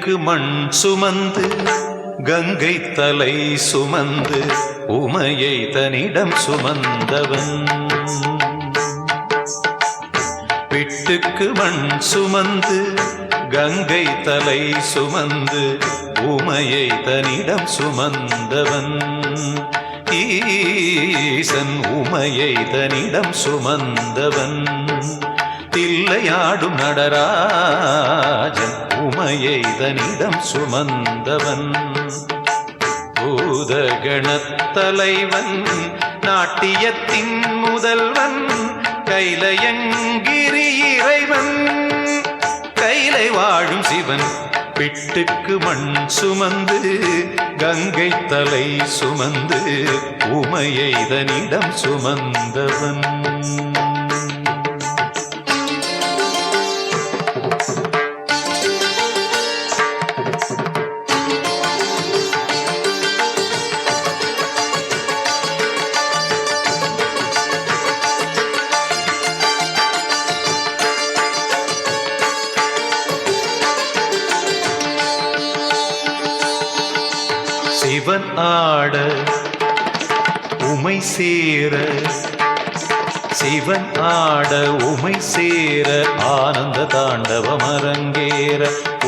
பிட்டுக்கு மண் சுமந்து கங்கை தலை சுமந்து உமையை தன்னிடம் சுமந்தவன். பிட்டுக்கு மண் சுமந்து கங்கை தலை சுமந்து உமையை தன்னிடம் சுமந்தவன். ஈசன் உமையை தன்னிடம் சுமந்தவன். தில்லையாடும் நடராஜன் உமையை தன்னிடம் சுமந்தவன். பூதகணத்தலைவன் நாட்டியத்தின் முதல்வன் கைலயங்கிரி இறைவன் கைலை வாழும் சிவன். பிட்டுக்கு மண் சுமந்து கங்கை தலை சுமந்து உமையை தன்னிடம் சுமந்தவன். சிவன் ஆட உமை சேர சிவன் ஆட உமை சேர ஆனந்த தாண்டவம் அரங்கேற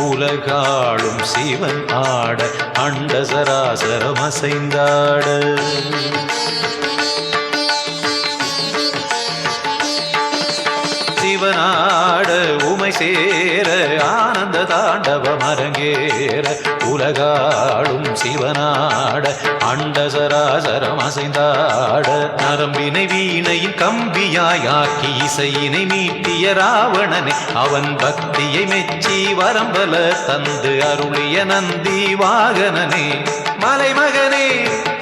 உலகாளும் சிவன் ஆட அண்ட சராசரம் அசைந்தாட. சிவனாட உமை சேர ஆனந்த தாண்டவம் அரங்கேற உலகாளும் சிவனாட அண்ட சராசரம் அசைந்தாட. நரம்பினை வீணையின் கம்பியாயாக்கி இசையினை மீட்டிய ராவணனை அவன் பக்தியை மெச்சி வரம்பல தந்து அருளிய நந்தி வாகனனே. மலைமகனே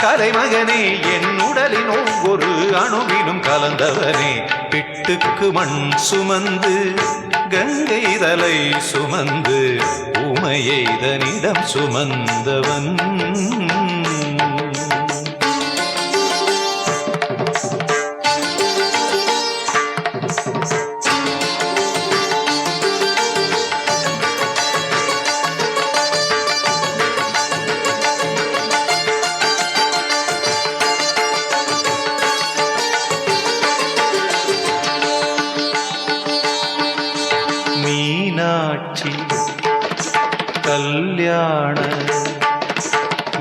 கலைமகனே என் உடலின் ஒவ்வொரு அணுவிலும் கலந்தவனே. பிட்டுக்கு மண் சுமந்து கங்கை தலை சுமந்து உமையை தன்னிடம் சுமந்தவன். மீனாட்சி கல்யாண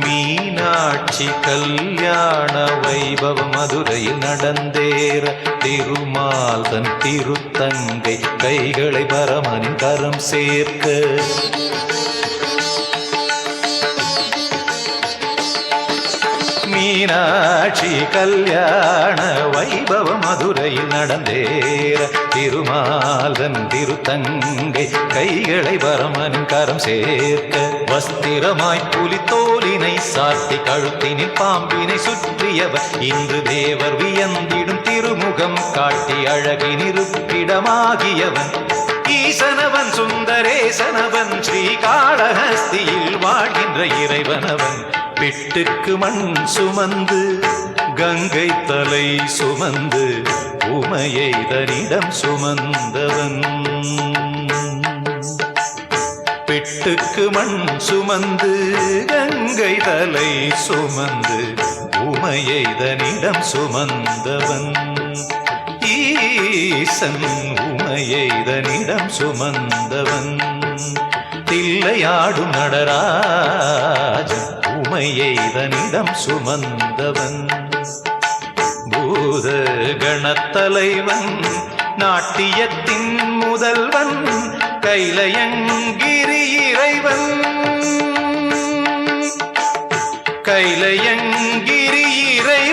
மீனாட்சி கல்யாண வைபவ மதுரையில் நடந்தேற திருமால் தன் திருத்தங்கை கைகளை பரமனின் கரம் சேர்க்க. மீனாட்சி கல்யாண வைபவ மதுரையில் நடந்தேற திருமாலன் திருத்தங்கை கைகளை பரமனின் கரம் சேர்க்க. வஸ்திரமாய் புலித்தோலினை சாத்தி கழுத்தினில் பாம்பினை சுற்றியவர் இன்று தேவர் வியந்திடும் திருமுகம் காட்டி அழகினிருப்பிடமாகியவன். ஈசனவன் சுந்தரேசனவன் ஸ்ரீகாளஹஸ்தியில் வாழ்கின்ற இறைவனவன். பிட்டுக்கு மண் சுமந்து கங்கை தலை சுமந்து உமையை தன்னிடம் சுமந்தவன். பிட்டுக்கு மண் சுமந்து கங்கை தலை சுமந்து உமையை தன்னிடம் சுமந்தவன். ஈசன் உமையை தன்னிடம் சுமந்தவன். தில்லையாடும் நடராஜன் உமையை தன்னிடம் சுமந்தவன். பூத கணத்தலைவன் நாட்டியத்தின் முதல்வன் கைலயங்கிரி இறைவன் கைலயங்கிரி இறை